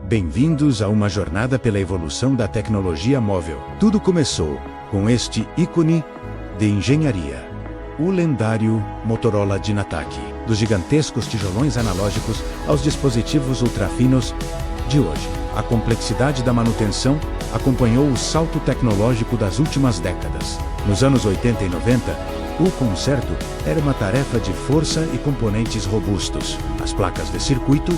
Bem-vindos a uma jornada pela evolução da tecnologia móvel. Tudo começou com este ícone de engenharia, o lendário Motorola Dynatac. Dos gigantescos tijolões analógicos aos dispositivos ultrafinos de hoje. A complexidade da manutenção acompanhou o salto tecnológico das últimas décadas. Nos anos 80 e 90, o conserto era uma tarefa de força e componentes robustos. As placas de circuito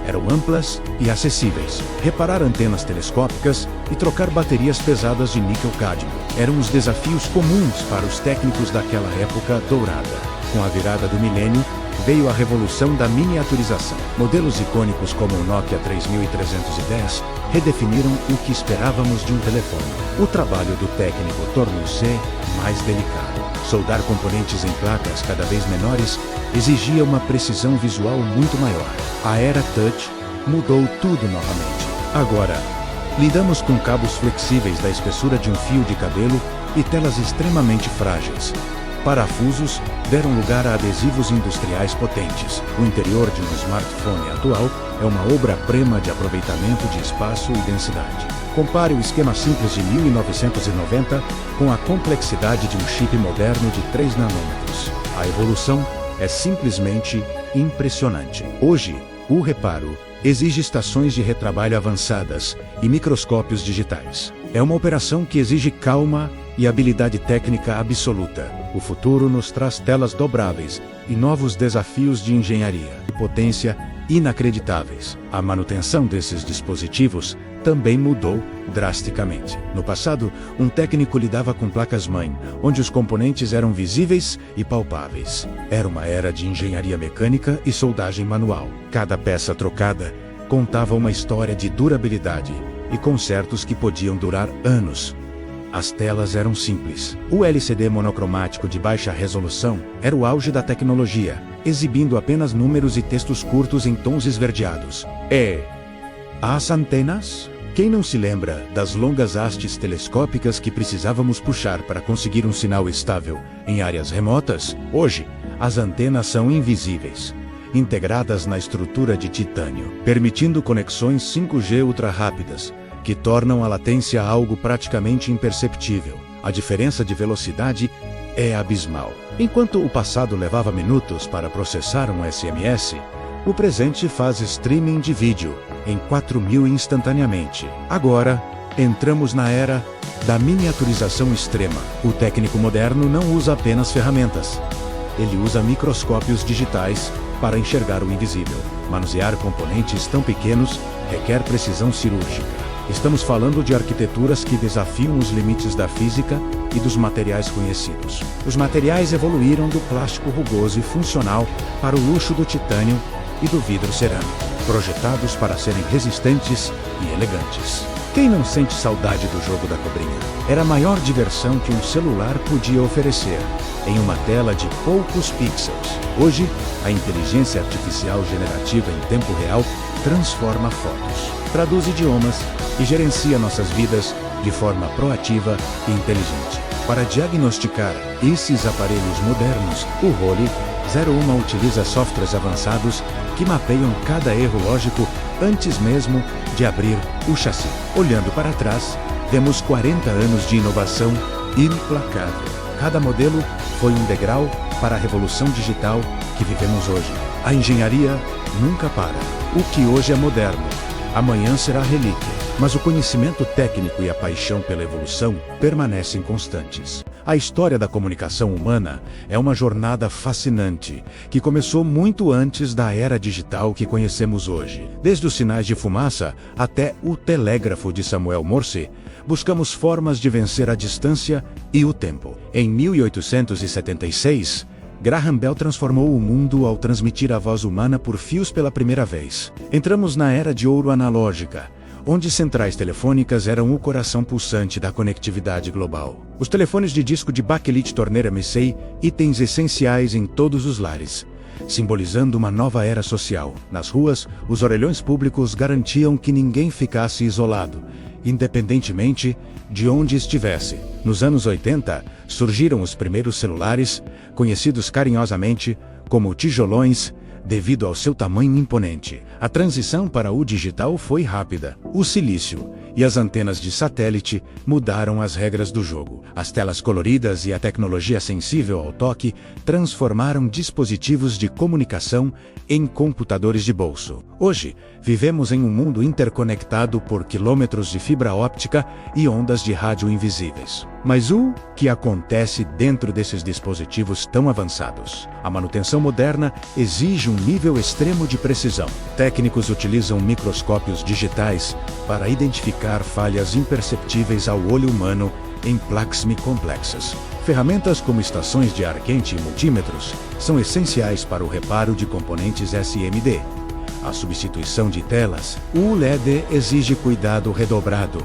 eram amplas e acessíveis. Reparar antenas telescópicas e trocar baterias pesadas de níquel-cádmio eram os desafios comuns para os técnicos daquela época dourada. Com a virada do milênio, veio a revolução da miniaturização. Modelos icônicos como o Nokia 3310 redefiniram o que esperávamos de um telefone. O trabalho do técnico tornou-se mais delicado. Soldar componentes em placas cada vez menores exigia uma precisão visual muito maior. A era touch mudou tudo novamente. Agora, lidamos com cabos flexíveis da espessura de um fio de cabelo e telas extremamente frágeis. Parafusos deram lugar a adesivos industriais potentes. O interior de um smartphone atual é uma obra-prima de aproveitamento de espaço e densidade. Compare o esquema simples de 1990 com a complexidade de um chip moderno de 3 nanômetros. A evolução é simplesmente impressionante. Hoje, o reparo exige estações de retrabalho avançadas e microscópios digitais. É uma operação que exige calma e habilidade técnica absoluta. O futuro nos traz telas dobráveis e novos desafios de engenharia e potência inacreditáveis. A manutenção desses dispositivos também mudou drasticamente. No passado, um técnico lidava com placas-mãe, onde os componentes eram visíveis e palpáveis. Era uma era de engenharia mecânica e soldagem manual. Cada peça trocada contava uma história de durabilidade e consertos que podiam durar anos. As telas eram simples. O LCD monocromático de baixa resolução era o auge da tecnologia, exibindo apenas números e textos curtos em tons esverdeados. As antenas? Quem não se lembra das longas hastes telescópicas que precisávamos puxar para conseguir um sinal estável em áreas remotas? Hoje, as antenas são invisíveis, integradas na estrutura de titânio, permitindo conexões 5G ultra-rápidas, que tornam a latência algo praticamente imperceptível. A diferença de velocidade é abismal. Enquanto o passado levava minutos para processar um SMS, o presente faz streaming de vídeo em 4.000 instantaneamente. Agora, entramos na era da miniaturização extrema. O técnico moderno não usa apenas ferramentas. Ele usa microscópios digitais para enxergar o invisível. Manusear componentes tão pequenos requer precisão cirúrgica. Estamos falando de arquiteturas que desafiam os limites da física e dos materiais conhecidos. Os materiais evoluíram do plástico rugoso e funcional para o luxo do titânio e do vidro cerâmico, projetados para serem resistentes e elegantes. Quem não sente saudade do jogo da cobrinha? Era a maior diversão que um celular podia oferecer, em uma tela de poucos pixels. Hoje, a inteligência artificial generativa em tempo real transforma fotos, traduz idiomas e gerencia nossas vidas de forma proativa e inteligente. Para diagnosticar esses aparelhos modernos, o Rollei 01 utiliza softwares avançados que mapeiam cada erro lógico antes mesmo de abrir o chassi. Olhando para trás, vemos 40 anos de inovação implacável. Cada modelo foi um degrau para a revolução digital que vivemos hoje. A engenharia nunca para. O que hoje é moderno, amanhã será relíquia. Mas o conhecimento técnico e a paixão pela evolução permanecem constantes. A história da comunicação humana é uma jornada fascinante, que começou muito antes da era digital que conhecemos hoje. Desde os sinais de fumaça até o telégrafo de Samuel Morse, buscamos formas de vencer a distância e o tempo. Em 1876, Graham Bell transformou o mundo ao transmitir a voz humana por fios pela primeira vez. Entramos na era de ouro analógica, onde centrais telefônicas eram o coração pulsante da conectividade global. Os telefones de disco de bakelite torneira-se itens essenciais em todos os lares, simbolizando uma nova era social. Nas ruas, os orelhões públicos garantiam que ninguém ficasse isolado, independentemente de onde estivesse. Nos anos 80, surgiram os primeiros celulares, conhecidos carinhosamente como tijolões, devido ao seu tamanho imponente. A transição para o digital foi rápida. O silício e as antenas de satélite mudaram as regras do jogo. As telas coloridas e a tecnologia sensível ao toque transformaram dispositivos de comunicação em computadores de bolso. Hoje, vivemos em um mundo interconectado por quilômetros de fibra óptica e ondas de rádio invisíveis. Mas o que acontece dentro desses dispositivos tão avançados? A manutenção moderna exige um nível extremo de precisão. Técnicos utilizam microscópios digitais para identificar falhas imperceptíveis ao olho humano em placas complexas. Ferramentas como estações de ar quente e multímetros são essenciais para o reparo de componentes SMD. A substituição de telas, o LED exige cuidado redobrado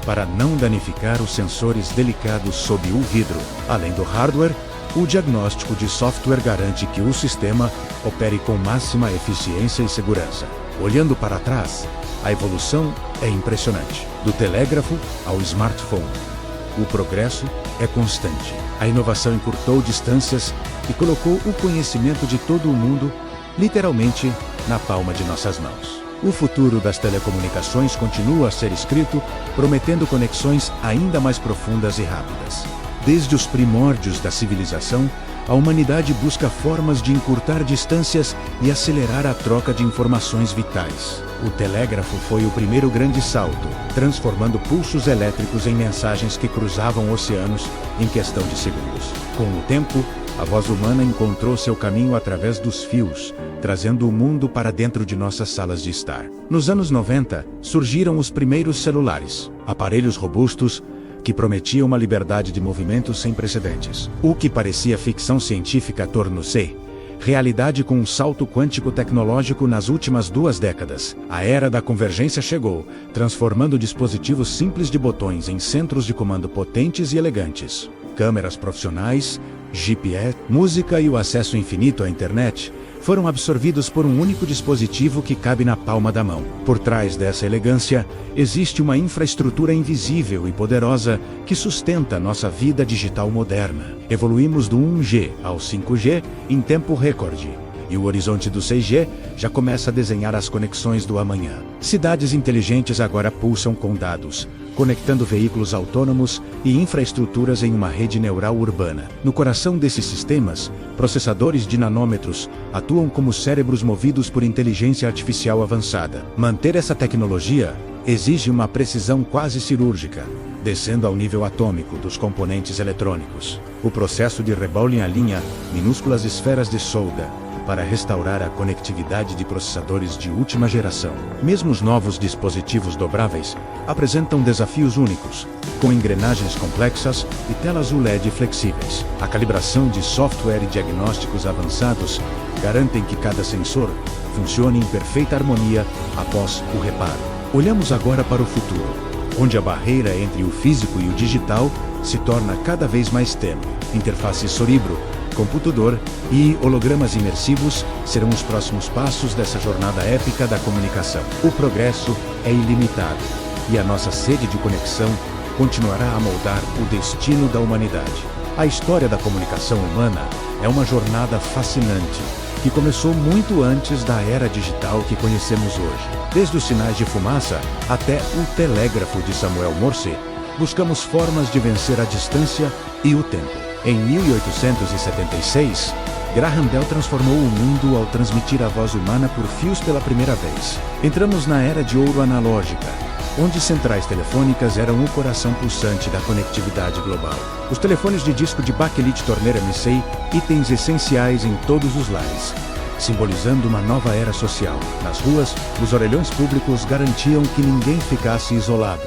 para não danificar os sensores delicados sob o vidro. Além do hardware, o diagnóstico de software garante que o sistema opere com máxima eficiência e segurança. Olhando para trás, a evolução é impressionante. Do telégrafo ao smartphone, o progresso é constante. A inovação encurtou distâncias e colocou o conhecimento de todo o mundo, literalmente, na palma de nossas mãos. O futuro das telecomunicações continua a ser escrito, prometendo conexões ainda mais profundas e rápidas. Desde os primórdios da civilização, a humanidade busca formas de encurtar distâncias e acelerar a troca de informações vitais. O telégrafo foi o primeiro grande salto, transformando pulsos elétricos em mensagens que cruzavam oceanos em questão de segundos. Com o tempo, a voz humana encontrou seu caminho através dos fios, trazendo o mundo para dentro de nossas salas de estar. Nos anos 90, surgiram os primeiros celulares, aparelhos robustos que prometiam uma liberdade de movimento sem precedentes. O que parecia ficção científica tornou-se realidade com um salto quântico tecnológico nas últimas 2 décadas. A era da convergência chegou, transformando dispositivos simples de botões em centros de comando potentes e elegantes. Câmeras profissionais, GPS, música e o acesso infinito à internet foram absorvidos por um único dispositivo que cabe na palma da mão. Por trás dessa elegância, existe uma infraestrutura invisível e poderosa que sustenta nossa vida digital moderna. Evoluímos do 1G ao 5G em tempo recorde. E o horizonte do 6G já começa a desenhar as conexões do amanhã. Cidades inteligentes agora pulsam com dados, conectando veículos autônomos e infraestruturas em uma rede neural urbana. No coração desses sistemas, processadores de nanômetros atuam como cérebros movidos por inteligência artificial avançada. Manter essa tecnologia exige uma precisão quase cirúrgica, descendo ao nível atômico dos componentes eletrônicos. O processo de rebolem alinha minúsculas esferas de solda para restaurar a conectividade de processadores de última geração. Mesmo os novos dispositivos dobráveis apresentam desafios únicos, com engrenagens complexas e telas OLED flexíveis. A calibração de software e diagnósticos avançados garantem que cada sensor funcione em perfeita harmonia após o reparo. Olhamos agora para o futuro, onde a barreira entre o físico e o digital se torna cada vez mais tênue. Interface Soribro, computador e hologramas imersivos serão os próximos passos dessa jornada épica da comunicação. O progresso é ilimitado e a nossa sede de conexão continuará a moldar o destino da humanidade. A história da comunicação humana é uma jornada fascinante que começou muito antes da era digital que conhecemos hoje. Desde os sinais de fumaça até o telégrafo de Samuel Morse, buscamos formas de vencer a distância e o tempo. Em 1876, Graham Bell transformou o mundo ao transmitir a voz humana por fios pela primeira vez. Entramos na era de ouro analógica, onde centrais telefônicas eram o coração pulsante da conectividade global. Os telefones de disco de bakelite torneira MCI, itens essenciais em todos os lares, simbolizando uma nova era social. Nas ruas, os orelhões públicos garantiam que ninguém ficasse isolado,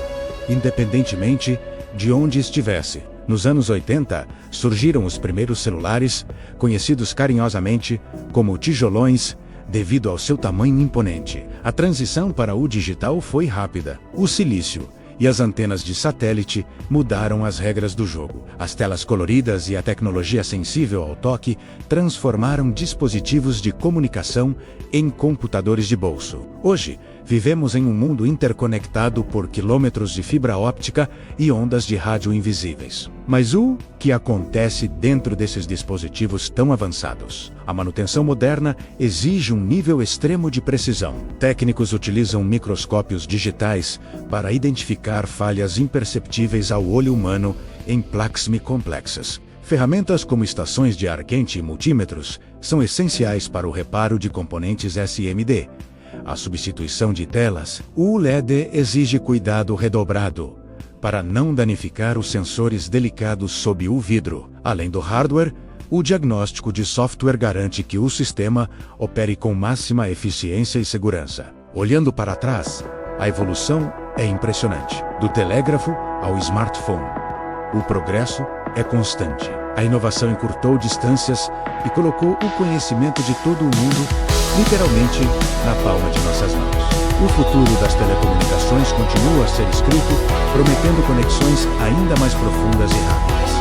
independentemente de onde estivesse. Nos anos 80, surgiram os primeiros celulares, conhecidos carinhosamente como tijolões, devido ao seu tamanho imponente. A transição para o digital foi rápida. O silício e as antenas de satélite mudaram as regras do jogo. As telas coloridas e a tecnologia sensível ao toque transformaram dispositivos de comunicação em computadores de bolso. Hoje, Vivemos em um mundo interconectado por quilômetros de fibra óptica e ondas de rádio invisíveis. Mas o que acontece dentro desses dispositivos tão avançados? A manutenção moderna exige um nível extremo de precisão. Técnicos utilizam microscópios digitais para identificar falhas imperceptíveis ao olho humano em placas complexas. Ferramentas como estações de ar quente e multímetros são essenciais para o reparo de componentes SMD. A substituição de telas, o LED exige cuidado redobrado para não danificar os sensores delicados sob o vidro. Além do hardware, o diagnóstico de software garante que o sistema opere com máxima eficiência e segurança. Olhando para trás, a evolução é impressionante. Do telégrafo ao smartphone, o progresso é constante. A inovação encurtou distâncias e colocou o conhecimento de todo o mundo, literalmente, na palma de nossas mãos. O futuro das telecomunicações continua a ser escrito, prometendo conexões ainda mais profundas e rápidas.